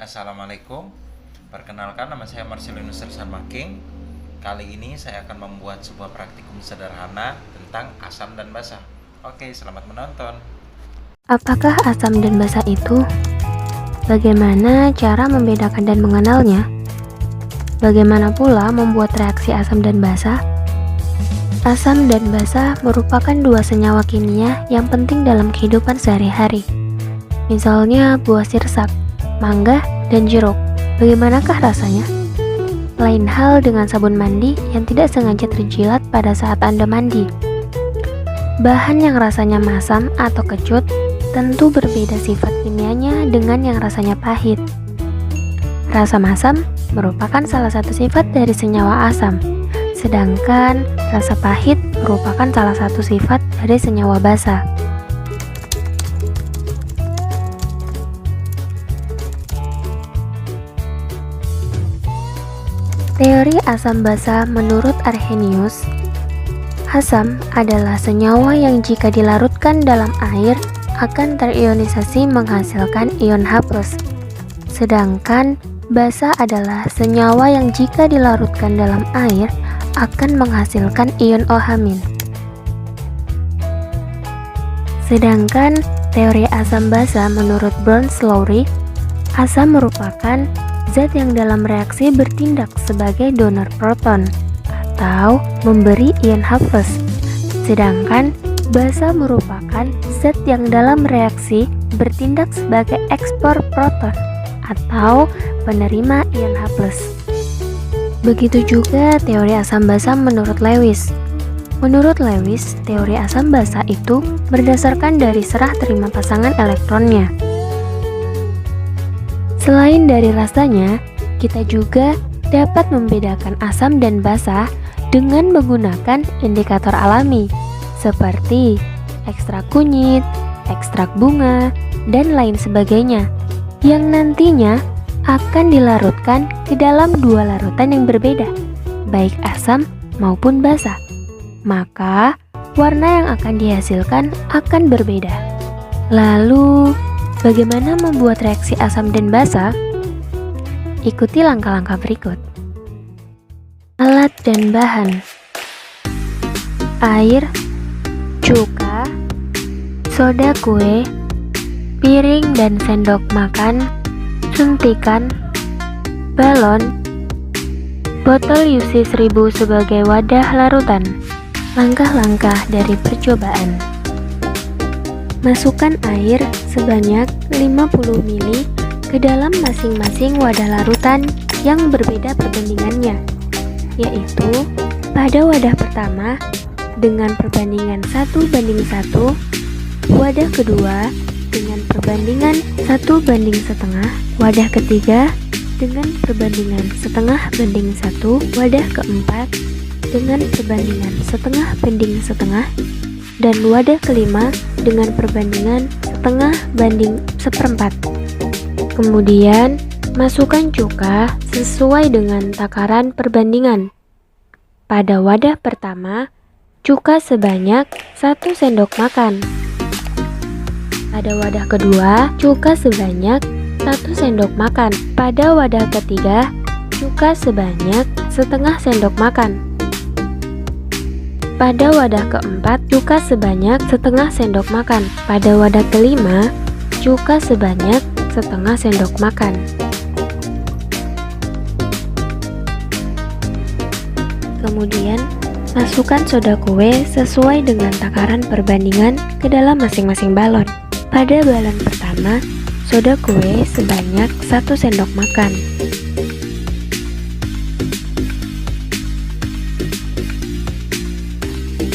Assalamualaikum. Perkenalkan, nama saya Marcelinus Sersan Making. Kali ini saya akan membuat sebuah praktikum sederhana tentang asam dan basa. Oke, selamat menonton. Apakah asam dan basa itu? Bagaimana cara membedakan dan mengenalnya? Bagaimana pula membuat reaksi asam dan basa? Asam dan basa merupakan dua senyawa kimia yang penting dalam kehidupan sehari-hari. Misalnya buah sirsak, mangga, dan jeruk. Bagaimanakah rasanya? Lain hal dengan sabun mandi yang tidak sengaja terjilat pada saat Anda mandi. Bahan yang rasanya masam atau kecut tentu berbeda sifat kimianya dengan yang rasanya pahit. Rasa masam merupakan salah satu sifat dari senyawa asam, sedangkan rasa pahit merupakan salah satu sifat dari senyawa basa. Teori asam basa menurut Arrhenius, asam adalah senyawa yang jika dilarutkan dalam air akan terionisasi menghasilkan ion H+. Sedangkan basa adalah senyawa yang jika dilarutkan dalam air akan menghasilkan ion OH-. Sedangkan teori asam basa menurut Bronsted-Lowry, asam merupakan zat yang dalam reaksi bertindak sebagai donor proton atau memberi ion H+. Sedangkan basa merupakan zat yang dalam reaksi bertindak sebagai ekspor proton atau penerima ion H+. Begitu juga teori asam basa menurut Lewis. Menurut Lewis, teori asam basa itu berdasarkan dari serah terima pasangan elektronnya. Selain dari rasanya, kita juga dapat membedakan asam dan basa dengan menggunakan indikator alami seperti ekstrak kunyit, ekstrak bunga, dan lain sebagainya yang nantinya akan dilarutkan ke dalam dua larutan yang berbeda, baik asam maupun basa. Maka, warna yang akan dihasilkan akan berbeda. Lalu, bagaimana membuat reaksi asam dan basa? Ikuti langkah-langkah berikut. Alat dan bahan: air, cuka, soda kue, piring dan sendok makan, suntikan, balon, botol UC 1000 sebagai wadah larutan. Langkah-langkah dari percobaan: masukkan air sebanyak 50 ml ke dalam masing-masing wadah larutan yang berbeda perbandingannya, yaitu pada wadah pertama dengan perbandingan 1:1, wadah kedua dengan perbandingan 1:1, wadah ketiga dengan perbandingan 1/2:1, wadah keempat dengan perbandingan 1/2:1, dan wadah kelima dengan perbandingan 1/2:1/4. Kemudian, masukkan cuka sesuai dengan takaran perbandingan. Pada wadah pertama, cuka sebanyak 1 sendok makan. Pada wadah kedua, cuka sebanyak 1 sendok makan. Pada wadah ketiga, cuka sebanyak 1/2 sendok makan. Pada wadah keempat, cuka sebanyak 1/2 sendok makan. Pada wadah kelima, cuka sebanyak 1/2 sendok makan. Kemudian, masukkan soda kue sesuai dengan takaran perbandingan ke dalam masing-masing balon. Pada balon pertama, soda kue sebanyak 1 sendok makan.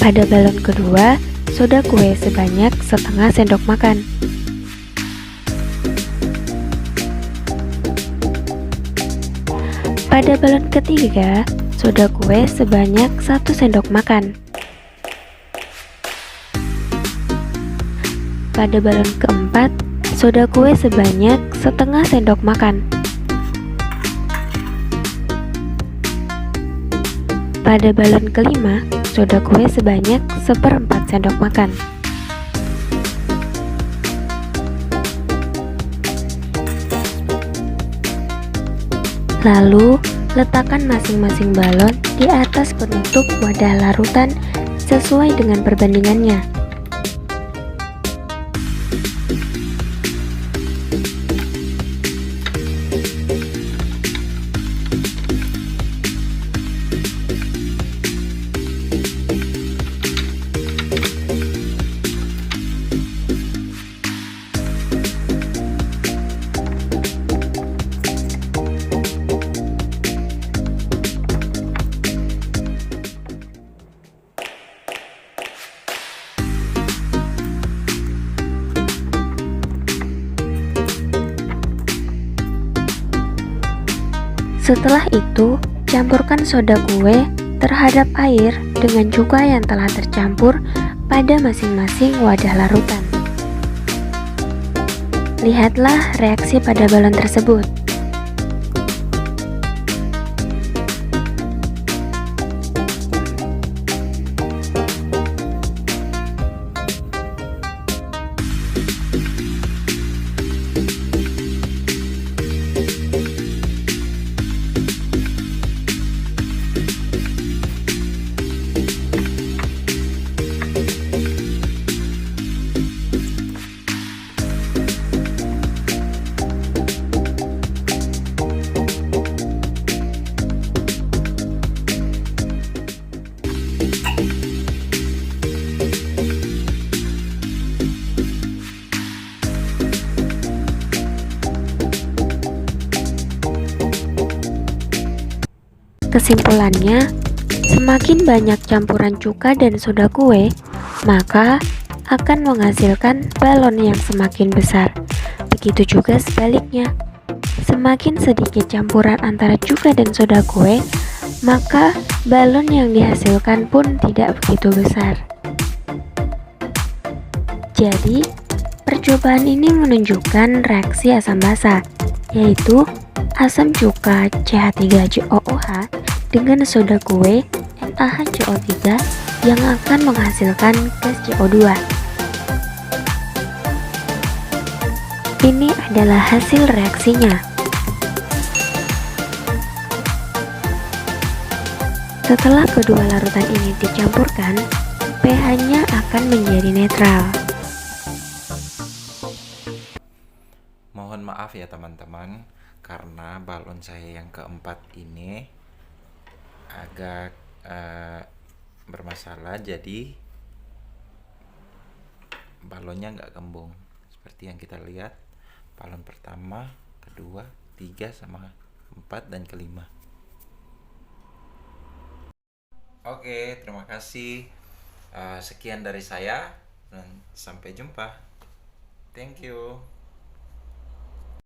Pada balon kedua, soda kue sebanyak 1/2 sendok makan. Pada balon ketiga, soda kue sebanyak 1 sendok makan. Pada balon keempat, soda kue sebanyak 1/2 sendok makan. Pada balon kelima, soda kue sebanyak 1/4 sendok makan. Lalu, letakkan masing-masing balon di atas penutup wadah larutan sesuai dengan perbandingannya. Setelah itu, campurkan soda kue terhadap air dengan cuka yang telah tercampur pada masing-masing wadah larutan. Lihatlah reaksi pada balon tersebut. Kesimpulannya, semakin banyak campuran cuka dan soda kue, maka akan menghasilkan balon yang semakin besar. Begitu juga sebaliknya, semakin sedikit campuran antara cuka dan soda kue, maka balon yang dihasilkan pun tidak begitu besar. Jadi, percobaan ini menunjukkan reaksi asam basa, yaitu asam cuka CH3COOH dengan soda kue NaHCO3 yang akan menghasilkan gas CO2. Ini adalah hasil reaksinya. Setelah kedua larutan ini dicampurkan, pH-nya akan menjadi netral. Mohon maaf ya teman-teman, karena balon saya yang keempat ini agak bermasalah, jadi balonnya nggak kembung seperti yang kita lihat. Balon pertama, kedua, 3, sama 4, dan kelima. Oke, terima kasih. Sekian dari saya dan sampai jumpa. Thank you.